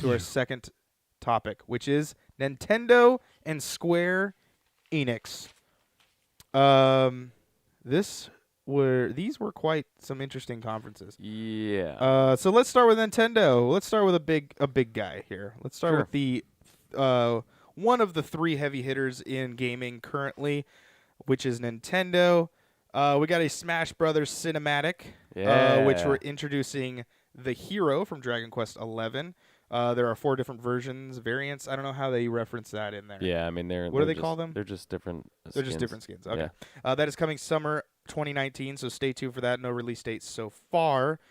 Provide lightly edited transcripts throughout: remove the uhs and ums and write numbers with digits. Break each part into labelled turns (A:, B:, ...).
A: to our second topic, which is Nintendo and Square Enix. These were quite some interesting conferences.
B: Yeah.
A: So let's start with Nintendo. Let's start with a big guy here. Let's start with the one of the three heavy hitters in gaming currently, which is Nintendo. We got a Smash Brothers cinematic, which we're introducing the hero from Dragon Quest XI. There are 4 different variants. I don't know how they reference that in there.
B: Yeah, I mean,
A: what do they call them?
B: They're just different skins.
A: They're just different skins. Okay.
B: Yeah.
A: That is coming summer 2019, so stay tuned for that. No release date so far.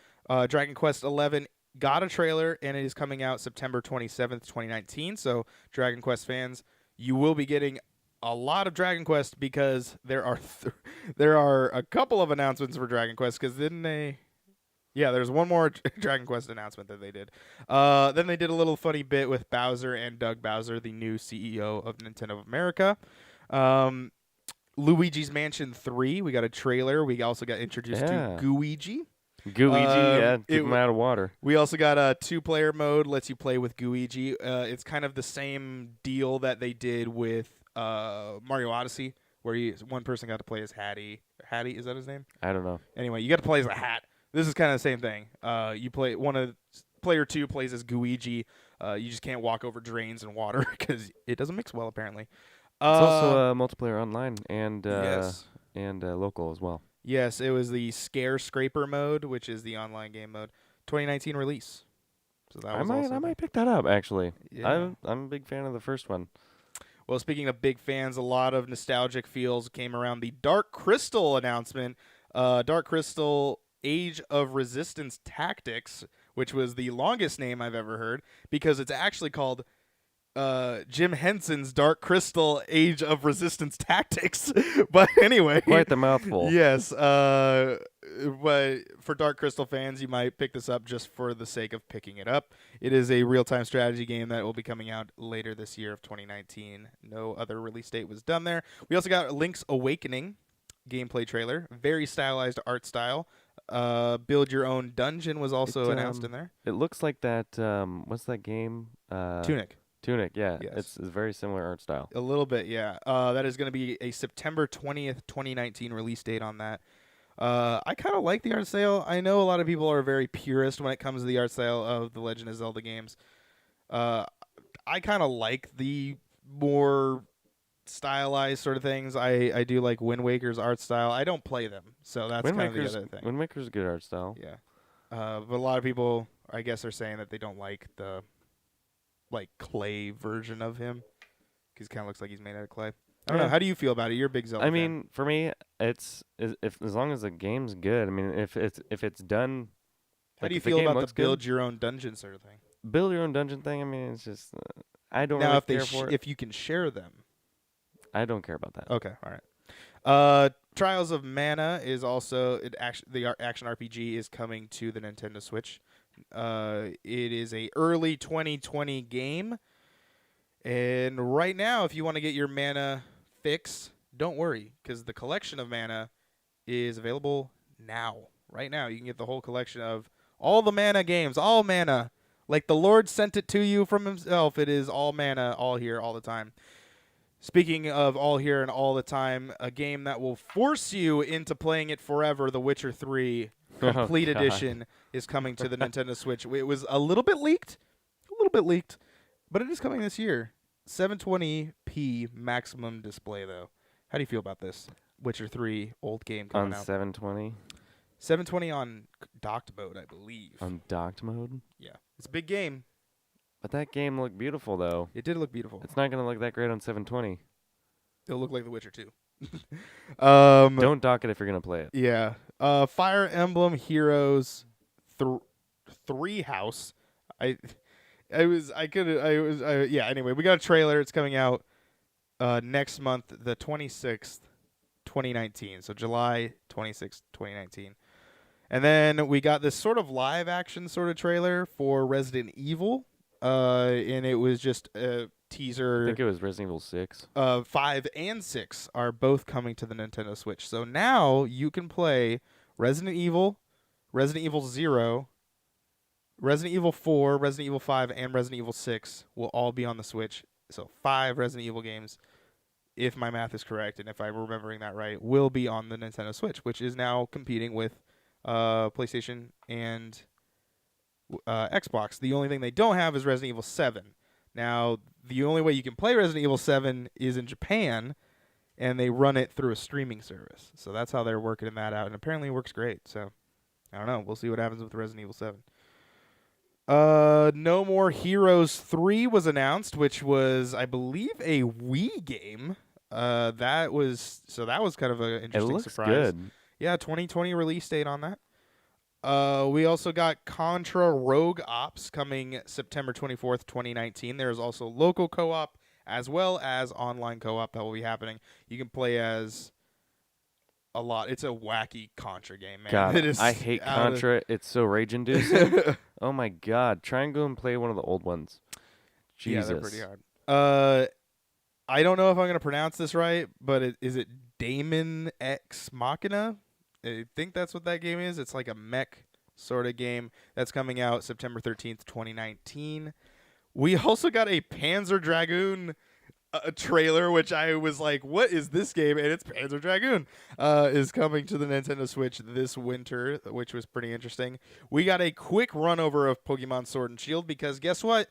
A: Dragon Quest XI got a trailer, and it is coming out September 27th, 2019. So, Dragon Quest fans, you will be getting a lot of Dragon Quest because there are a couple of announcements for Dragon Quest. Because didn't they? Yeah, there's one more Dragon Quest announcement that they did. Then they did a little funny bit with Bowser and Doug Bowser, the new CEO of Nintendo of America. Luigi's Mansion 3, we got a trailer. We also got introduced to Gooigi.
B: Took him out of water.
A: We also got a 2-player mode, lets you play with Gooigi. It's kind of the same deal that they did with Mario Odyssey, where one person got to play as Hattie. Hattie, is that his name?
B: I don't know.
A: Anyway, you got to play as a hat. This is kind of the same thing. You play player 2 plays as Gooigi. You just can't walk over drains and water because it doesn't mix well, apparently.
B: It's also multiplayer online and
A: yes.
B: and local as well.
A: Yes, it was the Scare Scraper mode, which is the online game mode. 2019 release. So that was
B: I might pick that up, actually.
A: Yeah.
B: I'm a big fan of the first one.
A: Well, speaking of big fans, a lot of nostalgic feels came around the Dark Crystal announcement. Dark Crystal Age of Resistance Tactics, which was the longest name I've ever heard, because it's actually called Jim Henson's Dark Crystal Age of Resistance Tactics. But anyway.
B: Quite the mouthful.
A: Yes. But for Dark Crystal fans, you might pick this up just for the sake of picking it up. It is a real-time strategy game that will be coming out later this year of 2019. No other release date was done there. We also got Link's Awakening gameplay trailer. Very stylized art style. Build Your Own Dungeon was also announced in there.
B: It looks like that, what's that game?
A: Tunic,
B: yeah.
A: Yes.
B: It's a very similar art style.
A: A little bit, yeah. That is going to be a September 20th, 2019 release date on that. I kind of like the art style. I know a lot of people are very purist when it comes to the art style of the Legend of Zelda games. I kind of like the more stylized sort of things. I do like Wind Waker's art style. I don't play them, so that's kind of the other thing.
B: Wind Waker's a good art style.
A: Yeah. But a lot of people, I guess, are saying that they don't like the clay version of him because he kind of looks like he's made out of clay. I don't know. How do you feel about it? You're a big Zelda fan.
B: I mean, for me, it's if as long as the game's good. I mean, if it's done.
A: How do you feel about the build your own dungeon sort of thing?
B: Build your own dungeon thing. I mean, it's just I don't
A: now
B: really
A: if
B: care for it.
A: If you can share them.
B: I don't care about that.
A: Okay, all right. Trials of Mana is also the action RPG is coming to the Nintendo Switch. It is a early 2020 game, and right now, if you want to get your mana fix, don't worry, because the collection of mana is available now. Right now, you can get the whole collection of all the mana games, all mana, like the Lord sent it to you from himself. It is all mana, all here, all the time. Speaking of all here and all the time, a game that will force you into playing it forever, The Witcher 3 Complete Edition is coming to the Nintendo Switch. It was a little bit leaked, but it is coming this year. 720p maximum display, though. How do you feel about this Witcher 3 old game coming out?
B: On 720?
A: 720 on docked mode, I believe.
B: On docked mode?
A: Yeah. It's a big game.
B: But that game looked beautiful, though.
A: It did look beautiful.
B: It's not going to look that great on 720.
A: It'll look like The Witcher 2.
B: Don't dock it if you're going to play it.
A: Yeah. Fire Emblem Heroes 3 House. Anyway, we got a trailer. It's coming out next month, the 26th, 2019. So July 26th, 2019. And then we got this sort of live action sort of trailer for Resident Evil. And it was just a teaser.
B: I think it was Resident Evil 6.
A: 5 and 6 are both coming to the Nintendo Switch. So now you can play Resident Evil, Resident Evil 0, Resident Evil 4, Resident Evil 5, and Resident Evil 6 will all be on the Switch. So 5 Resident Evil games, if my math is correct and if I'm remembering that right, will be on the Nintendo Switch, which is now competing with PlayStation and Xbox. The only thing they don't have is Resident Evil 7. Now, the only way you can play Resident Evil 7 is in Japan, and they run it through a streaming service. So that's how they're working that out, and apparently it works great. So I don't know. We'll see what happens with Resident Evil 7. No More Heroes 3 was announced, which was, I believe, a Wii game. That was kind of an interesting surprise.
B: It looks good.
A: Yeah, 2020 release date on that. We also got Contra Rogue Ops coming September 24th, 2019. There's also local co-op as well as online co-op that will be happening. You can play as a lot. It's a wacky Contra game, man.
B: God, I hate Contra. It's so rage-inducing. Oh, my God. Try and go and play one of the old ones. Jesus.
A: Yeah, they're pretty hard. I don't know if I'm going to pronounce this right, but is it Daemon X Machina? I think that's what that game is. It's like a mech sort of game that's coming out September 13th, 2019. We also got a Panzer Dragoon trailer, which I was like, what is this game? And it's Panzer Dragoon is coming to the Nintendo Switch this winter, which was pretty interesting. We got a quick run over of Pokemon Sword and Shield because guess what?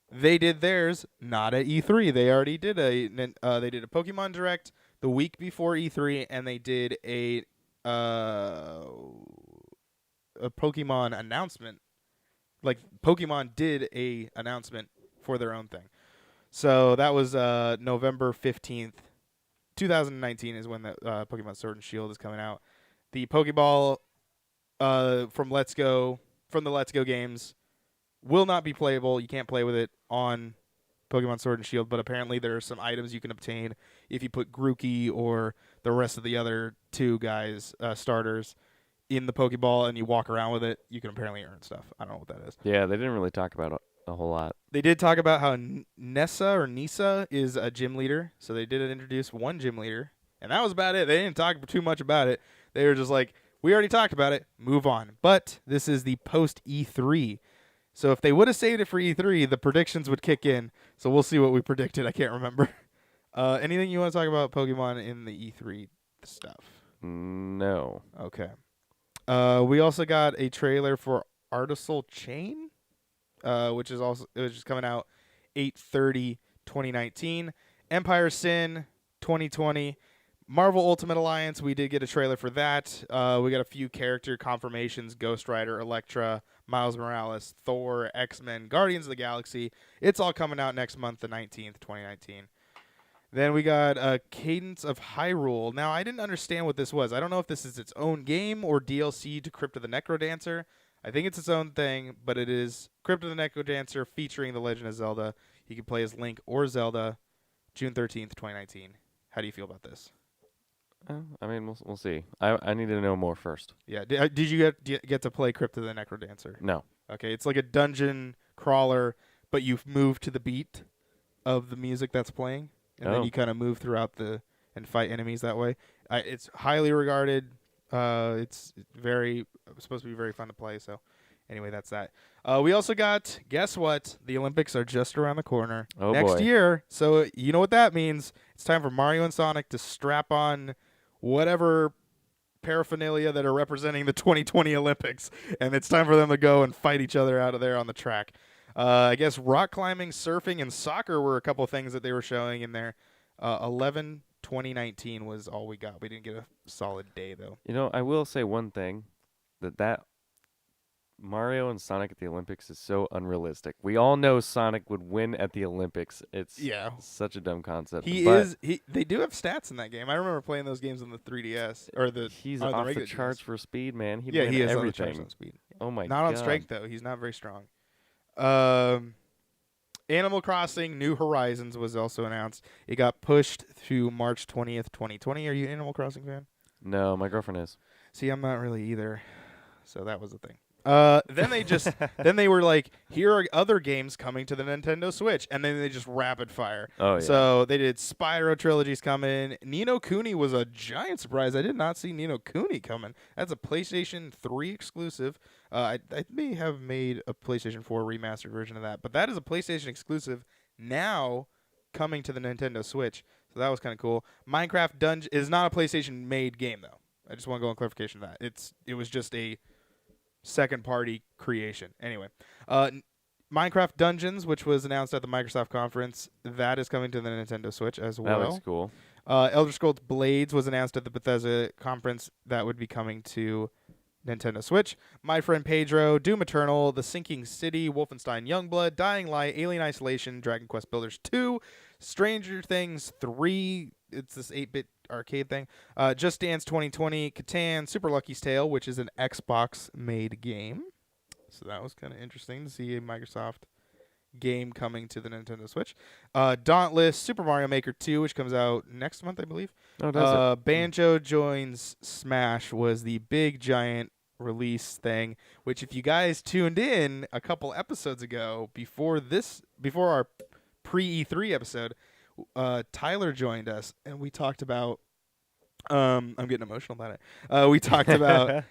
A: They did theirs not at E3. They already did a Pokemon Direct the week before E3, and they did a Pokemon announcement. Like Pokemon did a announcement for their own thing. So that was November 15th, 2019 is when the Pokemon Sword and Shield is coming out. The Pokeball from the Let's Go games will not be playable. You can't play with it on Pokemon Sword and Shield, but apparently there are some items you can obtain if you put Grookey or the rest of the other two guys, starters, in the Pokeball and you walk around with it. You can apparently earn stuff. I don't know what that is.
B: Yeah, they didn't really talk about a whole lot.
A: They did talk about how Nissa is a gym leader, so they did introduce one gym leader, and that was about it. They didn't talk too much about it. They were just like, we already talked about it, move on. But this is the post-E3. So if they would have saved it for E3, the predictions would kick in. So we'll see what we predicted. I can't remember. Anything you want to talk about Pokemon in the E3 stuff?
B: No.
A: Okay. We also got a trailer for Article Chain, which is coming out 8/30/2019. Empire Sin 2020. Marvel Ultimate Alliance, we did get a trailer for that. We got a few character confirmations: Ghost Rider, Elektra, Miles Morales, Thor, X-Men, Guardians of the Galaxy. It's all coming out next month, the 19th, 2019. Then we got Cadence of Hyrule. Now, I didn't understand what this was. I don't know if this is its own game or DLC to Crypt of the Necrodancer. I think it's its own thing, but it is Crypt of the Necrodancer featuring The Legend of Zelda. You can play as Link or Zelda, June 13th, 2019. How do you feel about this?
B: I mean, we'll see. I need to know more first.
A: Yeah. Did you get to play Crypt of the Necrodancer?
B: No.
A: Okay. It's like a dungeon crawler, but you've moved to the beat of the music that's playing, and then you kind of move throughout and fight enemies that way. It's highly regarded. It's supposed to be very fun to play. So, anyway, that's that. We also got, guess what? The Olympics are just around the corner next year. So you know what that means. It's time for Mario and Sonic to strap on whatever paraphernalia that are representing the 2020 Olympics, and it's time for them to go and fight each other out of there on the track. I guess rock climbing, surfing, and soccer were a couple of things that they were showing in there. 11/2019 was all we got. We didn't get a solid day, though.
B: You know, I will say one thing, that Mario and Sonic at the Olympics is so unrealistic. We all know Sonic would win at the Olympics. It's such a dumb concept.
A: They do have stats in that game. I remember playing those games on the 3DS
B: He's off the charts for speed, man.
A: He is
B: everything.
A: on the charts on speed.
B: Oh my god.
A: Not on strength though. He's not very strong. Animal Crossing New Horizons was also announced. It got pushed to March 20th, 2020. Are you an Animal Crossing fan?
B: No, my girlfriend is.
A: See, I'm not really either. So that was the thing. Then they were like, here are other games coming to the Nintendo Switch, and then they just rapid fire.
B: Oh, yeah.
A: So they did Spyro trilogies coming. Ni no Kuni was a giant surprise. I did not see Ni no Kuni coming. That's a PlayStation 3 exclusive. I may have made a PlayStation 4 remastered version of that, but that is a PlayStation exclusive now coming to the Nintendo Switch. So that was kind of cool. Minecraft Dungeon is not a PlayStation made game though. I just want to go on clarification of that. It was just a second party creation. Anyway, Minecraft Dungeons, which was announced at the Microsoft conference, that is coming to the Nintendo Switch as well.
B: That looks cool.
A: Elder Scrolls Blades was announced at the Bethesda conference. That would be coming to Nintendo Switch. My Friend Pedro, Doom Eternal, The Sinking City, Wolfenstein Youngblood, Dying Light, Alien Isolation, Dragon Quest Builders 2, Stranger Things 3, it's this 8-bit arcade thing, Just Dance 2020, Catan, Super Lucky's Tale, which is an Xbox-made game. So that was kind of interesting to see a Microsoft game coming to the Nintendo Switch. Dauntless, Super Mario Maker 2, which comes out next month, I believe.
B: Oh, does it?
A: Banjo Joins Smash was the big giant release thing, which if you guys tuned in a couple episodes ago before our pre-E3 episode, Tyler joined us and we talked about I'm getting emotional about it. We talked about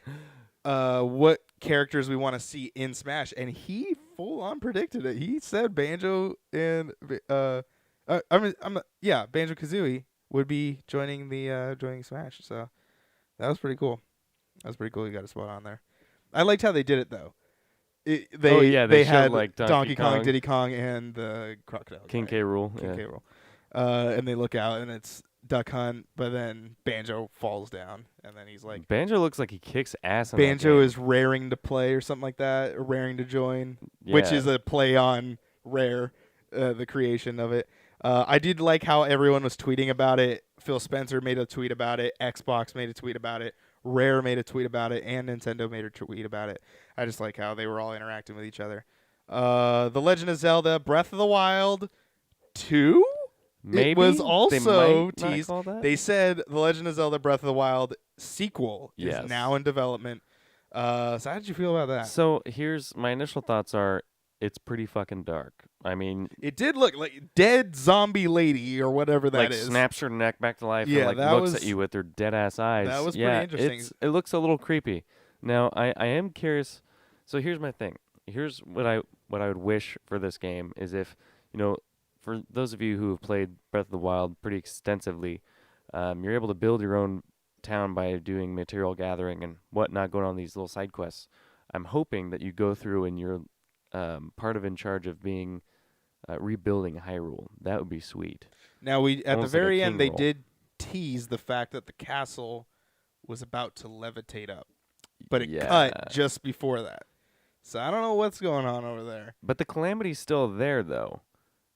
A: what characters we want to see in Smash, and he full on predicted it. He said Banjo and Banjo Kazooie would be joining Smash. So that was pretty cool. You got a spot on there. I liked how they did it though. They had
B: like
A: Donkey Kong, Diddy Kong, and the crocodile.
B: King K. Rool.
A: King K. Rool. And they look out and it's Duck Hunt, but then Banjo falls down, and then he's like,
B: Banjo looks like he kicks ass.
A: Banjo is raring to play or something like that, or raring to join, which is a play on Rare, the creation of it. I did like how everyone was tweeting about it. Phil Spencer made a tweet about it. Xbox made a tweet about it. Rare made a tweet about it, and Nintendo made a tweet about it. I just like how they were all interacting with each other. The Legend of Zelda Breath of the Wild 2?
B: Maybe
A: it was also
B: they
A: teased. They said The Legend of Zelda Breath of the Wild sequel is now in development. So how did you feel about that?
B: So here's my initial thoughts are it's pretty fucking dark. I mean,
A: it did look like dead zombie lady or whatever that is.
B: Snaps her neck back to life and looks at you with her dead ass eyes.
A: That was pretty interesting.
B: It looks a little creepy. Now I am curious. So here's my thing. Here's what I would wish for this game is if, for those of you who have played Breath of the Wild pretty extensively, you're able to build your own town by doing material gathering and whatnot, going on these little side quests. I'm hoping that you go through and you're part of in charge of being rebuilding Hyrule. That would be sweet.
A: Now at the very end, they
B: roll.
A: did tease the fact that the castle was about to levitate up, but it cut just before that. So I don't know what's going on over there.
B: But the calamity's still there though.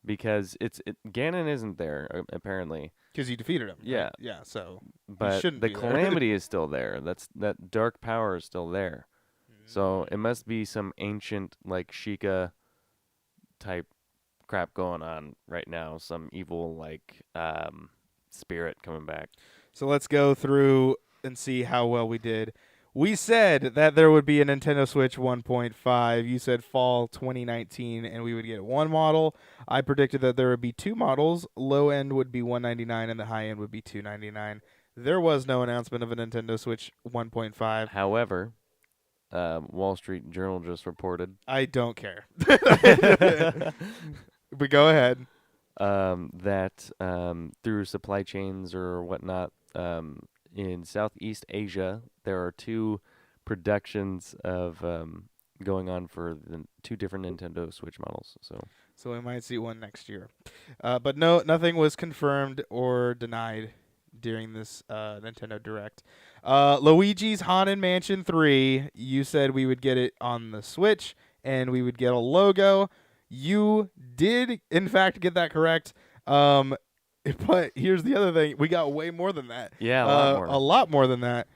B: Because Ganon isn't there apparently.
A: Because you defeated him.
B: Yeah,
A: right? Yeah. So,
B: but the calamity is still there. That dark power is still there. So it must be some ancient like Sheikah type crap going on right now. Some evil like spirit coming back.
A: So let's go through and see how well we did. We said that there would be a Nintendo Switch 1.5. You said fall 2019, and we would get one model. I predicted that there would be two models. Low end would be $199, and the high end would be $299. There was no announcement of a Nintendo Switch 1.5.
B: However, Wall Street Journal just reported.
A: I don't care. But go ahead.
B: That through supply chains or whatnot, in Southeast Asia, there are two productions of going on for the two different Nintendo Switch models. So
A: we might see one next year. But nothing was confirmed or denied during this Nintendo Direct. Luigi's Haunted Mansion 3, you said we would get it on the Switch, and we would get a logo. You did, in fact, get that correct. But here's the other thing. We got way more than that.
B: Yeah, a
A: lot more than that.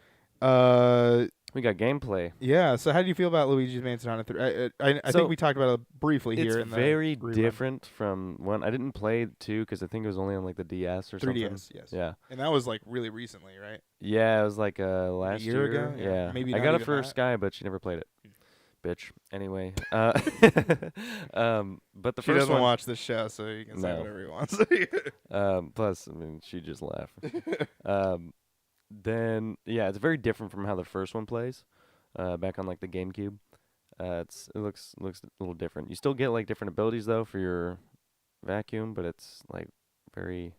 B: We got gameplay.
A: Yeah, so how do you feel about Luigi's Mansion Haunted 3? I think we talked about it briefly here.
B: It's very different from one. I didn't play 2 because I think it was only on like the DS or
A: 3DS,
B: something.
A: yes.
B: Yeah.
A: And that was like really recently, right?
B: Yeah, it was like last
A: year ago?
B: Yeah.
A: Maybe
B: I
A: not
B: got it
A: even
B: for
A: that.
B: Sky, but she never played it. bitch. Anyway, but the
A: She
B: first
A: doesn't
B: one.
A: watch this show, so you can say
B: No.
A: whatever you want.
B: Plus, I mean, she just laughed. Then yeah, it's very different from how the first one plays. Back on like the GameCube, it looks a little different. You still get like different abilities though for your vacuum, but it's like very.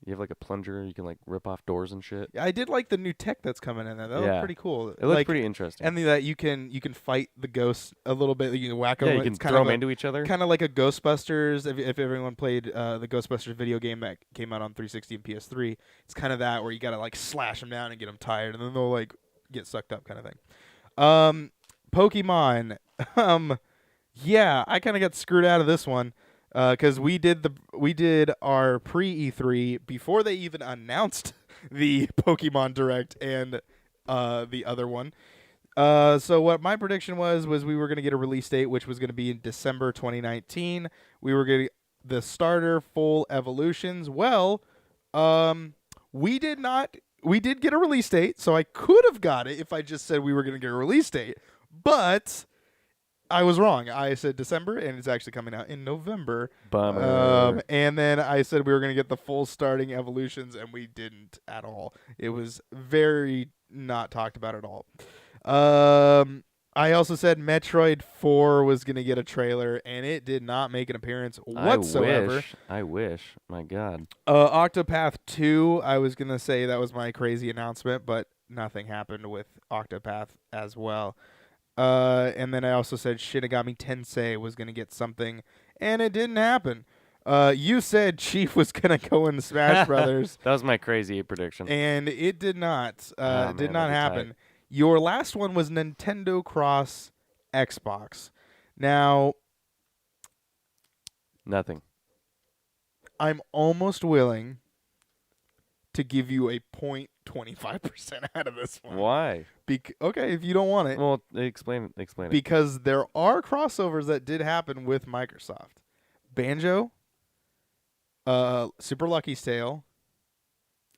B: You have like a plunger. You can like rip off doors and shit.
A: I did like the new tech that's coming in there. That
B: Yeah.
A: looked pretty cool.
B: It looks pretty interesting.
A: And that you can fight the ghosts a little bit. You can whack them.
B: Yeah, you can
A: it's kind
B: throw
A: of
B: them into each other.
A: Kind of like a Ghostbusters. If everyone played the Ghostbusters video game that came out on 360 and PS3, it's kind of that where you gotta like slash them down and get them tired, and then they'll like get sucked up, kind of thing. Pokemon. Yeah, I kind of got screwed out of this one. Because we did our pre E3 before they even announced the Pokemon Direct and the other one. So what my prediction was we were going to get a release date, which was going to be in December 2019. We were going to the starter full evolutions. Well, we did not. We did get a release date, so I could have got it if I just said we were going to get a release date, but I was wrong. I said December, and it's actually coming out in November.
B: Bummer.
A: And then I said we were going to get the full starting evolutions, and we didn't at all. It was very not talked about at all. I also said Metroid 4 was going to get a trailer, and it did not make an appearance whatsoever.
B: I wish. My God.
A: Octopath 2, I was going to say that was my crazy announcement, but nothing happened with Octopath as well. And then I also said Shinigami Tensei was going to get something, and it didn't happen. You said Chief was going to go in Smash Brothers.
B: That was my crazy prediction.
A: And it did not. Did
B: man,
A: not happen.
B: tight.
A: Your last one was Nintendo Cross Xbox. Now,
B: Nothing.
A: I'm almost willing to give you a 0.25% out of this one.
B: Why?
A: Okay, if you don't want it.
B: Well, explain it.
A: Because there are crossovers that did happen with Microsoft. Banjo, Super Lucky's Tale,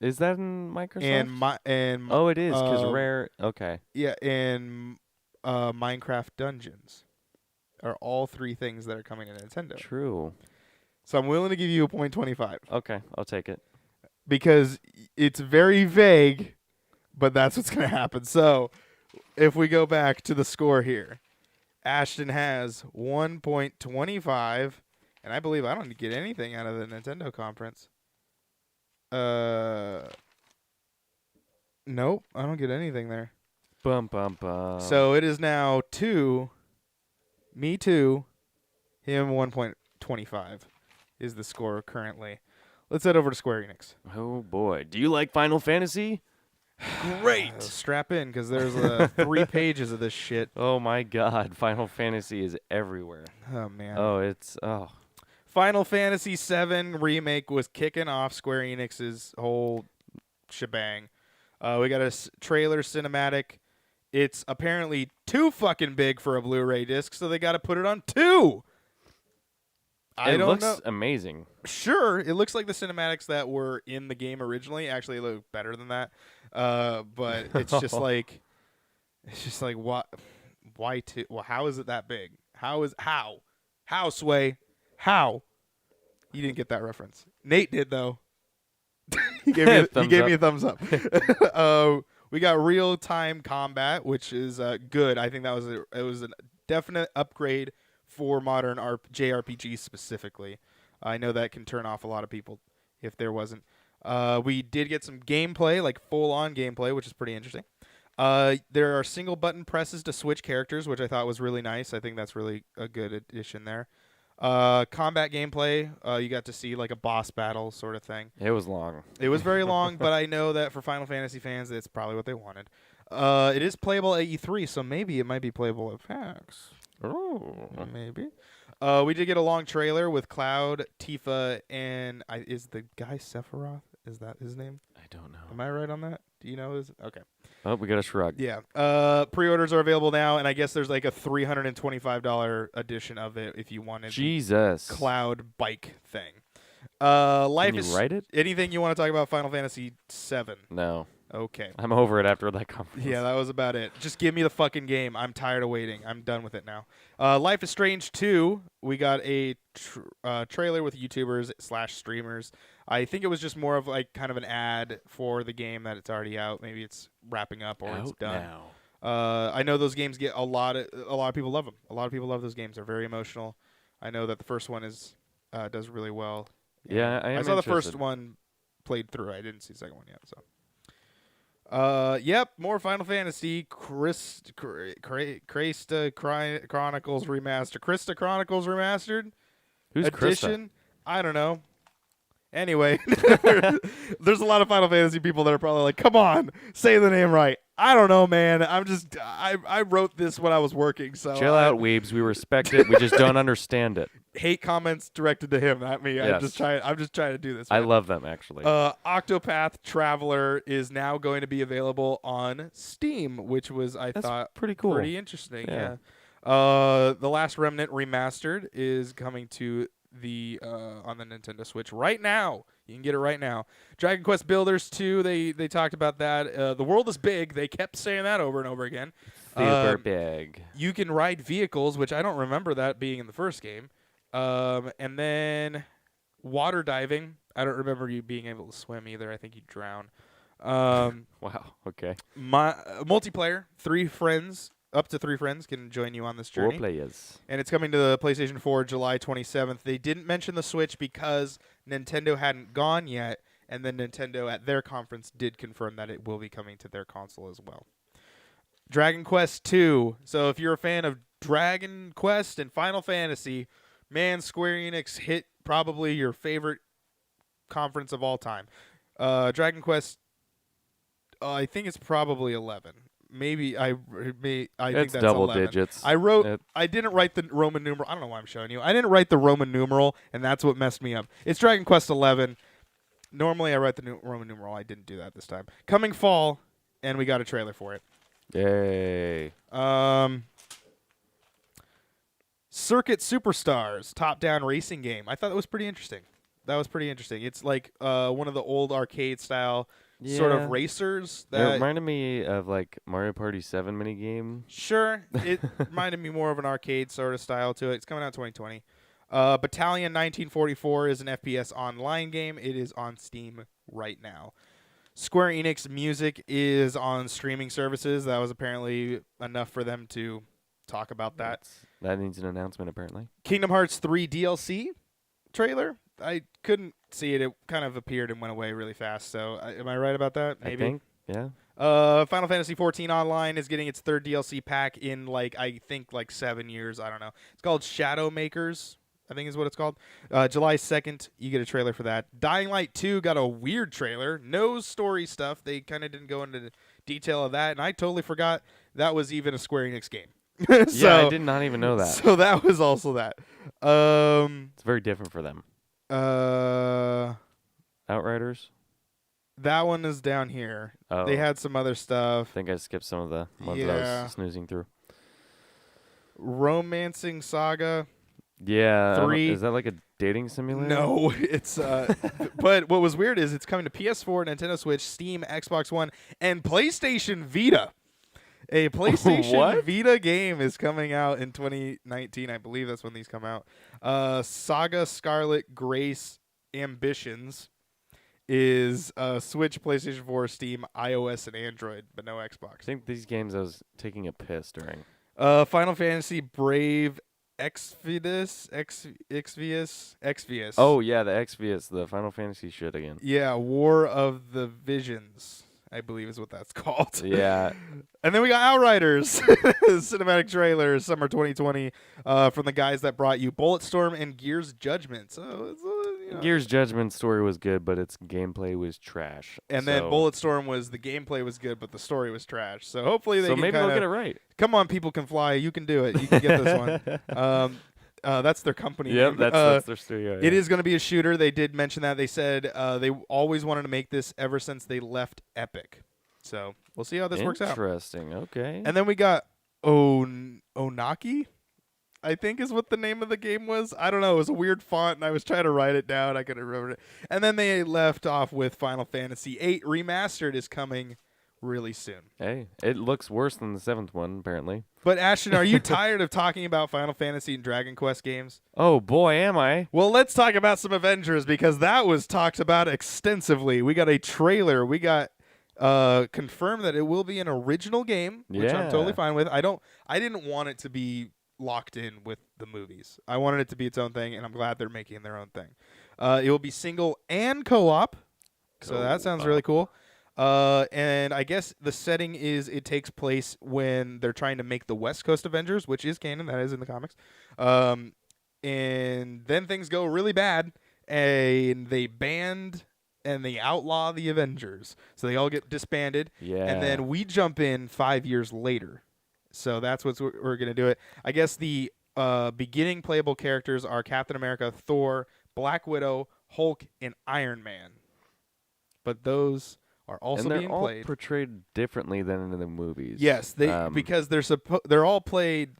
B: Is that in Microsoft?
A: and
B: Oh, it is because Rare. Okay.
A: yeah, and Minecraft Dungeons are all three things that are coming to Nintendo.
B: True.
A: So I'm willing to give you a 0.25
B: Okay, I'll take it.
A: because it's very vague, but that's what's going to happen. So if we go back to the score here, Ashton has 1.25, and I believe I don't get anything out of the Nintendo conference. Nope, I don't get anything there.
B: Bum bum bum.
A: So it is now 2, me 2, him 1.25 is the score currently. Let's head over to Square Enix.
B: Oh boy, do you like Final Fantasy? Great.
A: Strap in, because there's 3 pages of this shit.
B: Oh my God, Final Fantasy is everywhere.
A: Oh, man.
B: Oh.
A: Final Fantasy VII Remake was kicking off Square Enix's whole shebang. We got a trailer cinematic. It's apparently too fucking big for a Blu-ray disc, so they got to put it on 2. I
B: It
A: don't
B: looks
A: know.
B: amazing.
A: Sure, it looks like the cinematics that were in the game originally. Actually, look better than that. But it's just like, what? Why two? Well, how is it that big? How Sway? How? You didn't get that reference. Nate did though. he gave me a thumbs up. We got real time combat, which is good. I think it was a definite upgrade for modern JRPGs specifically. I know that can turn off a lot of people if there wasn't. We did get some gameplay, like full-on gameplay, which is pretty interesting. There are single button presses to switch characters, which I thought was really nice. I think that's really a good addition there. Combat gameplay, you got to see like a boss battle sort of thing.
B: It was long.
A: It was very long, but I know that for Final Fantasy fans, it's probably what they wanted. It is playable at E3, so maybe it might be playable at PAX.
B: Oh.
A: Maybe. We did get a long trailer with Cloud, Tifa, and is the guy Sephiroth? Is that his name?
B: I don't know.
A: Am I right on that? Do you know his? Okay.
B: Oh, we got a shrug.
A: Yeah. Pre-orders are available now, and I guess there's like a $325 edition of it if you wanted.
B: Jesus.
A: Cloud bike thing.
B: Can you write it?
A: Anything you want to talk about Final Fantasy VII?
B: No.
A: Okay.
B: I'm over it after that conference.
A: Yeah, that was about it. Just give me the fucking game. I'm tired of waiting. I'm done with it now. Life is Strange 2. We got a trailer with YouTubers / streamers. I think it was just more of like kind of an ad for the game that it's already out. Maybe it's wrapping up or it's done.
B: Now.
A: I know those games get a lot of people love them. A lot of people love those games. They're very emotional. I know that the first one does really well.
B: Yeah, I
A: saw the
B: interested.
A: first one played through. I didn't see the second one yet. So. Yep, more Final Fantasy Krista Chronicles Remastered. Krista Chronicles Remastered
B: Who's
A: edition.
B: Krista?
A: I don't know. Anyway, there's a lot of Final Fantasy people that are probably like, "Come on, say the name right." I don't know, man. I wrote this when I was working, so
B: Chill out, weebs. We respect it. We just don't understand it.
A: Hate comments directed to him, not me.
B: Yes.
A: I'm just trying to do this.
B: I
A: Man.
B: love them actually.
A: Octopath Traveler is now going to be available on Steam, which was I thought
B: pretty cool.
A: pretty interesting.
B: Yeah.
A: The Last Remnant Remastered is coming to the on the Nintendo Switch right now. You can get it right now. Dragon Quest Builders 2, they talked about that. The world is big. They kept saying that over and over again.
B: Super big.
A: You can ride vehicles, which I don't remember that being in the first game. And then water diving. I don't remember you being able to swim either. I think you drown.
B: Wow. Okay.
A: Multiplayer. Up to 3 friends can join you on this journey.
B: 4 players.
A: And it's coming to the PlayStation 4 July 27th. They didn't mention the Switch because Nintendo hadn't gone yet, and then Nintendo at their conference did confirm that it will be coming to their console as well. Dragon Quest 2. So if you're a fan of Dragon Quest and Final Fantasy, man, Square Enix hit probably your favorite conference of all time. Dragon Quest, I think it's probably 11. Maybe I think
B: It's
A: that's
B: double
A: 11.
B: digits.
A: I didn't write the Roman numeral. I don't know why I'm showing you. I didn't write the Roman numeral, and that's what messed me up. It's Dragon Quest 11. Normally I write the Roman numeral. I didn't do that this time. Coming fall, and we got a trailer for it.
B: Yay.
A: Circuit Superstars top-down racing game. I thought that was pretty interesting. It's like one of the old arcade style sort of racers.
B: It reminded me of like Mario Party 7 minigame.
A: Sure. It reminded me more of an arcade sort of style to it. It's coming out 2020. Battalion 1944 is an FPS online game. It is on Steam right now. Square Enix Music is on streaming services. That was apparently enough for them to talk about that.
B: That needs an announcement, apparently.
A: Kingdom Hearts 3 DLC trailer. I couldn't see it. It kind of appeared and went away really fast. So am I right about that? Maybe.
B: I think, yeah.
A: Final Fantasy XIV Online is getting its 3rd DLC pack in I think 7 years. I don't know. It's called Shadow Makers, I think is what it's called. July 2nd, you get a trailer for that. Dying Light 2 got a weird trailer. No story stuff. They kind of didn't go into detail of that, and I totally forgot that was even a Square Enix game.
B: Yeah, I did not even know that.
A: So that was also that.
B: It's very different for them. Outriders?
A: That one is down here.
B: Oh.
A: They had some other stuff.
B: I think I skipped some of the ones that I was snoozing through.
A: Romancing Saga.
B: Yeah.
A: 3.
B: Is that like a dating simulator?
A: No, it's but what was weird is it's coming to PS4, Nintendo Switch, Steam, Xbox One, and PlayStation Vita. A PlayStation Vita game is coming out in 2019. I believe that's when these come out. Saga Scarlet Grace Ambitions is Switch, PlayStation 4, Steam, iOS, and Android, but no Xbox.
B: I think these games I was taking a piss during.
A: Final Fantasy Brave Exvius.
B: Oh, yeah, the Exvius, the Final Fantasy shit again.
A: Yeah, War of the Visions, I believe is what that's called.
B: Yeah.
A: And then we got Outriders, cinematic trailer, summer 2020, from the guys that brought you Bulletstorm and Gears Judgment. So it's,
B: Gears Judgment story was good, but its gameplay was trash.
A: And then Bulletstorm the gameplay was good, but the story was trash. So hopefully they can
B: maybe they'll get it right.
A: Come on, People Can Fly. You can do it. You can get this one. That's their company name.
B: That's their studio. Yeah.
A: It is going to be a shooter. They did mention that. They said they always wanted to make this ever since they left Epic. So we'll see how this works out.
B: Interesting. Okay.
A: And then we got Onaki. I think is what the name of the game was. I don't know. It was a weird font, and I was trying to write it down. I couldn't remember it. And then they left off with Final Fantasy VIII Remastered is coming really soon.
B: Hey, it looks worse than the 7th one, apparently.
A: But Ashton, are you tired of talking about Final Fantasy and Dragon Quest games?
B: Oh, boy, am I.
A: Well, let's talk about some Avengers because that was talked about extensively. We got a trailer. We got confirmed that it will be an original game, which I'm totally fine with. I didn't want it to be locked in with the movies. I wanted it to be its own thing, and I'm glad they're making their own thing. It will be single and co-op, so that sounds really cool. And I guess the setting is it takes place when they're trying to make the West Coast Avengers, which is canon, that is in the comics. And then things go really bad, and they banned and they outlaw the Avengers. So they all get disbanded, and then we jump in 5 years later. So that's what we're going to do it. I guess the beginning playable characters are Captain America, Thor, Black Widow, Hulk, and Iron Man. But those are also being
B: all
A: played
B: portrayed differently than in the movies.
A: Yes, because they're all played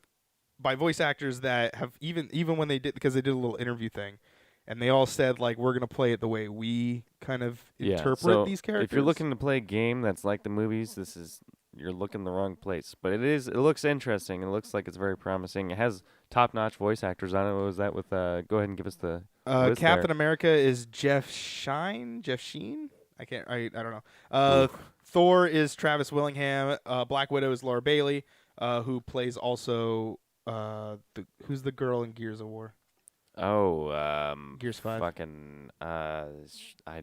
A: by voice actors that have even when they did because they did a little interview thing, and they all said like we're gonna play it the way we kind of interpret these characters.
B: If you're looking to play a game that's like the movies, you're looking in the wrong place. But it looks interesting. It looks like it's very promising. It has top-notch voice actors on it. What was that with? Go ahead and give us the list
A: Captain
B: there.
A: America is Jeff Sheen. I don't know. Thor is Travis Willingham. Black Widow is Laura Bailey, who plays also who's the girl in Gears of War?
B: Oh,
A: Gears 5.
B: Fucking I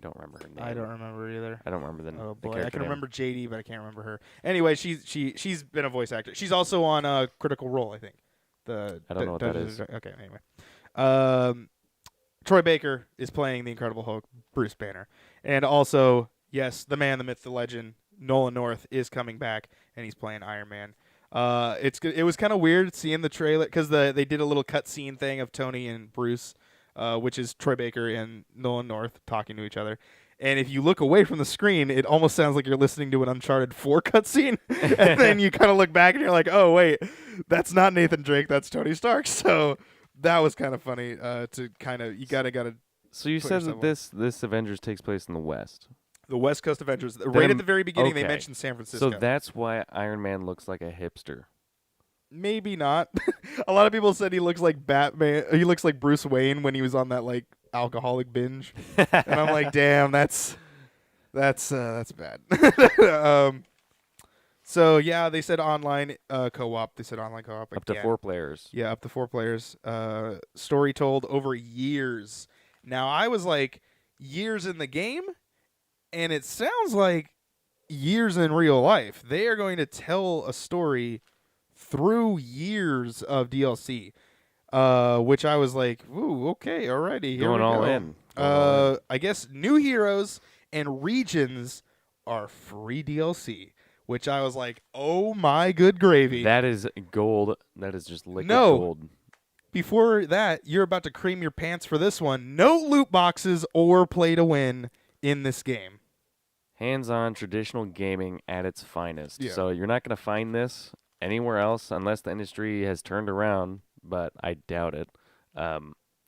B: don't remember her name.
A: I don't remember either.
B: I don't remember the
A: Oh
B: the
A: boy,
B: character
A: I can
B: name.
A: remember JD, but I can't remember her. Anyway, she's been a voice actor. She's also on Critical Role, I think.
B: I don't know what that is.
A: Okay, anyway. Troy Baker is playing the Incredible Hulk, Bruce Banner. And also, yes, the man, the myth, the legend, Nolan North is coming back, and he's playing Iron Man. It was kind of weird seeing the trailer because they did a little cutscene thing of Tony and Bruce, which is Troy Baker and Nolan North talking to each other. And if you look away from the screen, it almost sounds like you're listening to an Uncharted 4 cutscene. And then you kind of look back and you're like, oh, wait, that's not Nathan Drake, that's Tony Stark. So that was kind of funny to kind of, you got to.
B: So you said that this Avengers takes place in the West.
A: The West Coast Avengers. Right at the very beginning, they mentioned San Francisco.
B: So that's why Iron Man looks like a hipster.
A: Maybe not. A lot of people said he looks like Batman. He looks like Bruce Wayne when he was on that like alcoholic binge. And I'm like, damn, that's bad. So yeah, they said online co-op. They said online co-op
B: up to 4 players.
A: Yeah, up to 4 players. Story told over years. Now I was like, years in the game, and it sounds like years in real life. They are going to tell a story through years of DLC, which I was like, ooh, okay, alrighty, here
B: Going
A: we
B: all
A: go.
B: in.
A: I guess new heroes and regions are free DLC, which I was like, oh my good gravy.
B: That is gold. That is just liquid gold.
A: Before that, you're about to cream your pants for this one. No loot boxes or play to win in this game.
B: Hands-on traditional gaming at its finest.
A: Yeah.
B: So you're not going to find this anywhere else unless the industry has turned around, but I doubt it.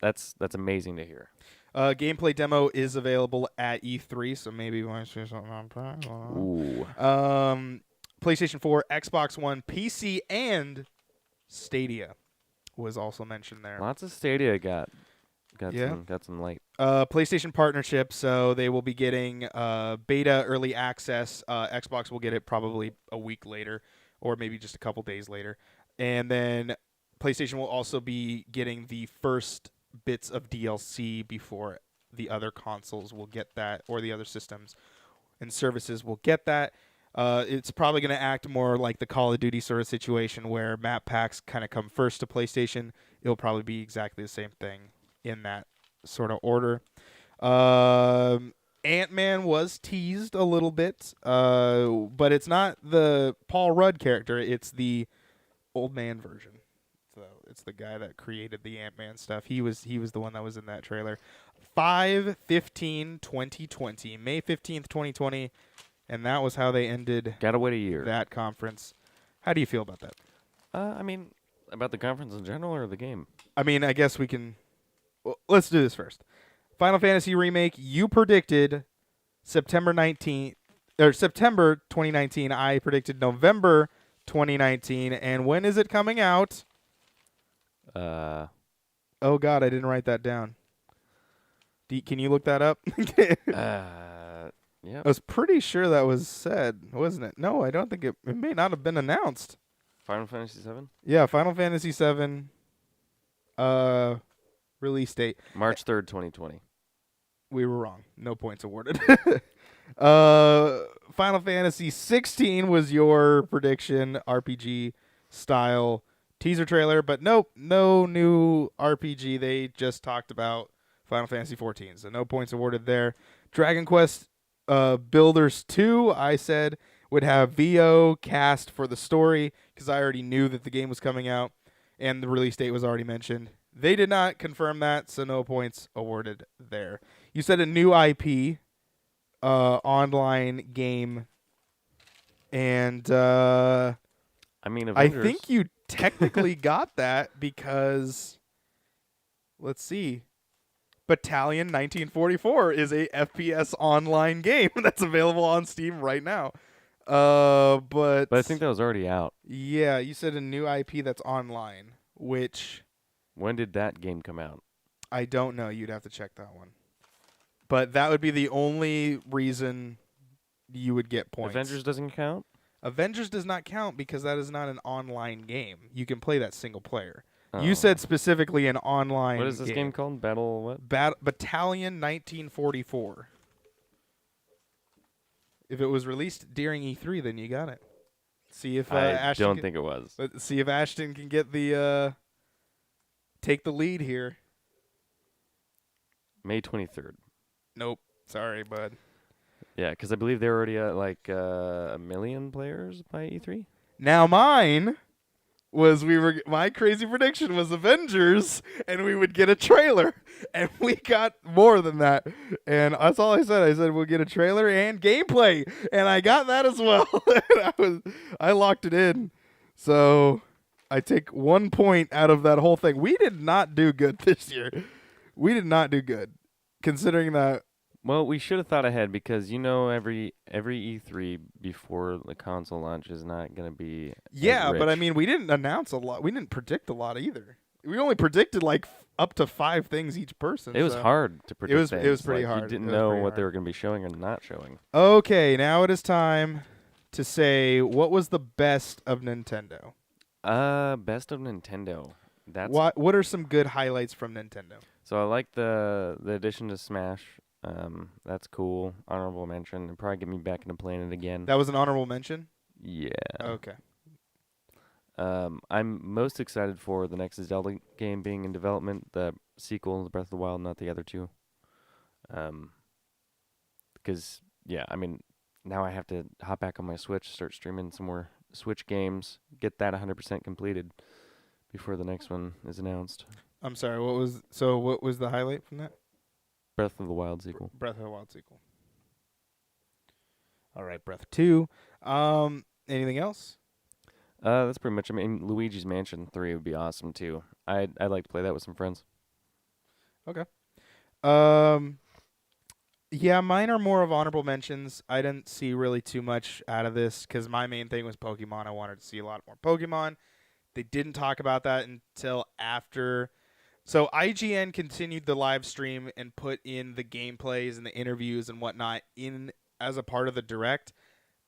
B: That's amazing to hear.
A: Gameplay demo is available at E3, so maybe you want to say something on Prime.
B: Ooh.
A: PlayStation 4, Xbox One, PC, and Stadia was also mentioned there.
B: Lots of Stadia got some light.
A: PlayStation partnership, so they will be getting beta early access. Xbox will get it probably a week later, or maybe just a couple days later. And then PlayStation will also be getting the first bits of DLC before the other consoles will get that, or the other systems and services will get that. It's probably going to act more like the Call of Duty sort of situation where map packs kind of come first to PlayStation. It'll probably be exactly the same thing in that sort of order. Ant-Man was teased a little bit, but it's not the Paul Rudd character. It's the old man version. So it's the guy that created the Ant-Man stuff. He was the one that was in that trailer. 5/15/2020, May 15th, 2020, and that was how they ended.
B: Gotta wait a year.
A: That conference. How do you feel about that?
B: I mean, About the conference in general or the game?
A: I mean, I guess we can. Well, let's do this first. Final Fantasy Remake. You predicted September 19th or September 2019. I predicted November 2019. And when is it coming out?
B: Uh,
A: Oh God, I didn't write that down. Can you look that up? I
B: yep.
A: was pretty sure that was said, wasn't it? No, I don't think it. It may not have been announced.
B: Final Fantasy 7?
A: Yeah, Final Fantasy 7. Release date.
B: March 3rd, 2020.
A: We were wrong. No points awarded. Final Fantasy 16 was your prediction, RPG style teaser trailer, but nope, no new RPG. They just talked about Final Fantasy 14, so no points awarded there. Dragon Quest Builders 2, I said, would have VO cast for the story because I already knew that the game was coming out and the release date was already mentioned. They did not confirm that, so no points awarded there. You said a new IP, online game, and
B: I mean,
A: I
B: Avengers.
A: think you technically got that because, let's see, Battalion 1944 is a FPS online game that's available on Steam right now. But
B: I think that was already out.
A: yeah, you said a new IP that's online, which
B: When did that game come out?
A: I don't know. You'd have to check that one. But that would be the only reason you would get points.
B: Avengers doesn't count?
A: Avengers does not count because that is not an online game. You can play that single player.
B: Oh.
A: You said specifically an online
B: What is this game called? Battle what?
A: Battalion 1944. If it was released during E3, then you got it. See if
B: I
A: Ashton
B: don't think it was.
A: Let's see if Ashton can get the take the lead here.
B: May 23rd.
A: Nope. Sorry, bud.
B: Yeah, because I believe they were already at like 1 million players by E3.
A: Now mine was my crazy prediction was Avengers and we would get a trailer and we got more than that. And that's all I said. I said we'll get a trailer and gameplay and I got that as well. And I locked it in. So I take 1 point out of that whole thing. We did not do good this year. We did not do good considering that.
B: Well, we should have thought ahead because every E3 before the console launch is not going to be
A: Yeah,
B: as
A: but I
B: rich.
A: mean, we didn't announce a lot. We didn't predict a lot either. We only predicted like up to 5 things each person.
B: It was
A: so.
B: hard to predict.
A: It was pretty
B: like,
A: hard.
B: You didn't
A: It was
B: know
A: pretty
B: what they
A: hard.
B: were going to be showing or not showing.
A: Okay, now it is time to say what was the best of Nintendo.
B: Best of Nintendo. That's
A: What are some good highlights from Nintendo?
B: So I like the addition to Smash. That's cool. Honorable mention. It'll probably get me back into playing it again.
A: That was an honorable mention?
B: Yeah.
A: Okay.
B: I'm most excited for the next Zelda game being in development, the sequel, The Breath of the Wild, not the other two. Because, yeah, I mean, now I have to hop back on my Switch, start streaming some more Switch games, get that 100% completed before the next one is announced.
A: I'm sorry, what was the highlight from that?
B: Breath of the Wild sequel.
A: Breath of the Wild sequel. All right, Breath 2. Anything else?
B: That's pretty much. I mean, Luigi's Mansion 3 would be awesome too. I'd like to play that with some friends.
A: Okay. Yeah, mine are more of honorable mentions. I didn't see really too much out of this because my main thing was Pokemon. I wanted to see a lot more Pokemon. They didn't talk about that until after. So IGN continued the live stream and put in the gameplays and the interviews and whatnot in as a part of the Direct.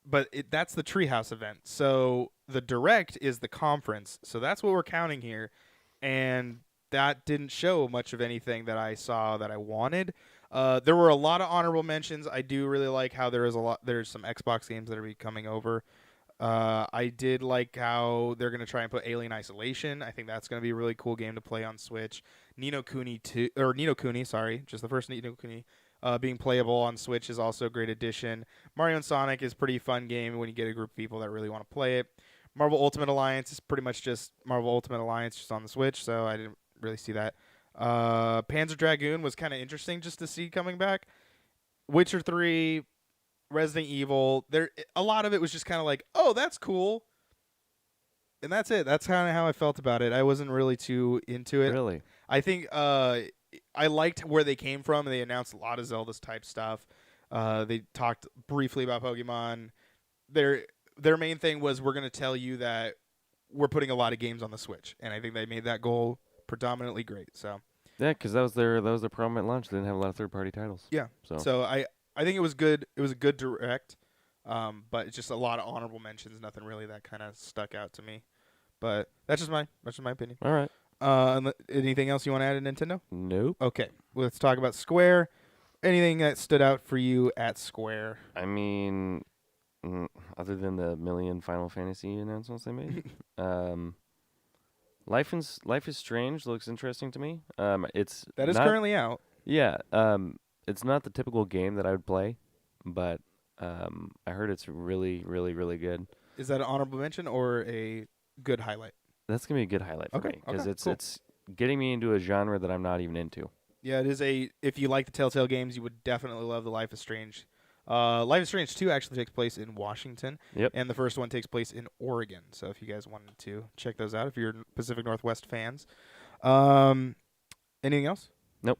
A: But that's the Treehouse event. So the Direct is the conference. So that's what we're counting here. And that didn't show much of anything that I saw that I wanted. There were a lot of honorable mentions. I do really like how there's some Xbox games that are coming over. I did like how they're going to try and put Alien Isolation. I think that's going to be a really cool game to play on Switch. Ni no Kuni, just the first Ni no Kuni, being playable on Switch is also a great addition. Mario and Sonic is a pretty fun game when you get a group of people that really want to play it. Marvel Ultimate Alliance is pretty much just Marvel Ultimate Alliance just on the Switch, so I didn't really see that. Panzer Dragoon was kind of interesting just to see coming back. Witcher 3, Resident Evil, a lot of it was just kind of like, oh, that's cool. And that's it. That's kind of how I felt about it. I wasn't really too into it.
B: Really?
A: I think I liked where they came from. They announced a lot of Zelda's type stuff. They talked briefly about Pokemon. Their main thing was we're going to tell you that we're putting a lot of games on the Switch, and I think they made that goal predominantly great. So
B: Yeah, because that was their problem at launch. They didn't have a lot of third-party titles.
A: yeah.
B: So
A: So I think it was good. It was a good direct, but it's just a lot of honorable mentions. Nothing really that kind of stuck out to me. But that's just my opinion.
B: all right.
A: Anything else you want to add to Nintendo?
B: Nope.
A: Okay, let's talk about Square. Anything that stood out for you at Square?
B: I mean, other than the million Final Fantasy announcements they made, Life is Strange looks interesting to me. It's
A: That is
B: not,
A: currently out.
B: yeah. It's not the typical game that I would play, but I heard it's really, really, really good.
A: Is that an honorable mention or a good highlight?
B: That's gonna be a good highlight for
A: Okay,
B: me because
A: okay,
B: it's
A: cool.
B: it's getting me into a genre that I'm not even into.
A: Yeah, it is a. If you like the Telltale games, you would definitely love the Life is Strange. Life is Strange 2 actually takes place in Washington,
B: Yep.
A: and the first one takes place in Oregon. So if you guys wanted to check those out, if you're Pacific Northwest fans, um, anything else?
B: Nope.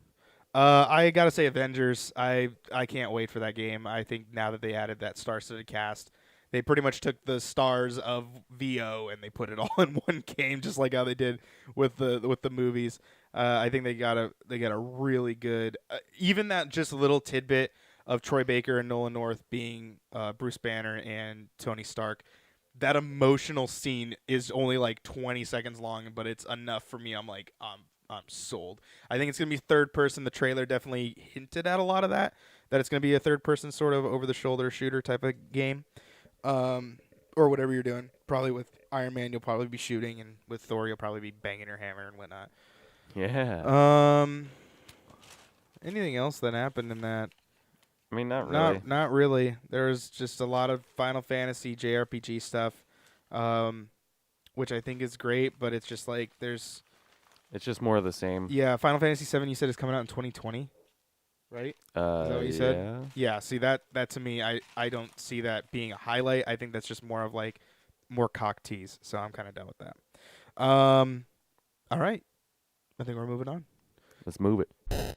A: I gotta say Avengers. I can't wait for that game. I think now that they added that star-studded cast, they pretty much took the stars of VO and they put it all in one game, just like how they did with the movies. I think they got a really good, even that just little tidbit of Troy Baker and Nolan North being Bruce Banner and Tony Stark. That emotional scene is only like 20 seconds long, but it's enough for me. I'm sold. I think it's gonna be third person. The trailer definitely hinted at a lot of that. That it's gonna be a third person sort of over the shoulder shooter type of game, or whatever you're doing. Probably with Iron Man, you'll probably be shooting, and with Thor, you'll probably be banging your hammer and whatnot.
B: Yeah.
A: Anything else that happened in that?
B: I mean, not really.
A: Not really. There was just a lot of Final Fantasy JRPG stuff, which I think is great, but it's just like there's.
B: It's just more of the same.
A: Yeah, Final Fantasy VII. You said is coming out in 2020, right? Is that what you said?
B: Yeah.
A: Yeah. See that to me, I don't see that being a highlight. I think that's just more of like more cock tease. So I'm kind of done with that. All right. I think we're moving on.
B: Let's move it.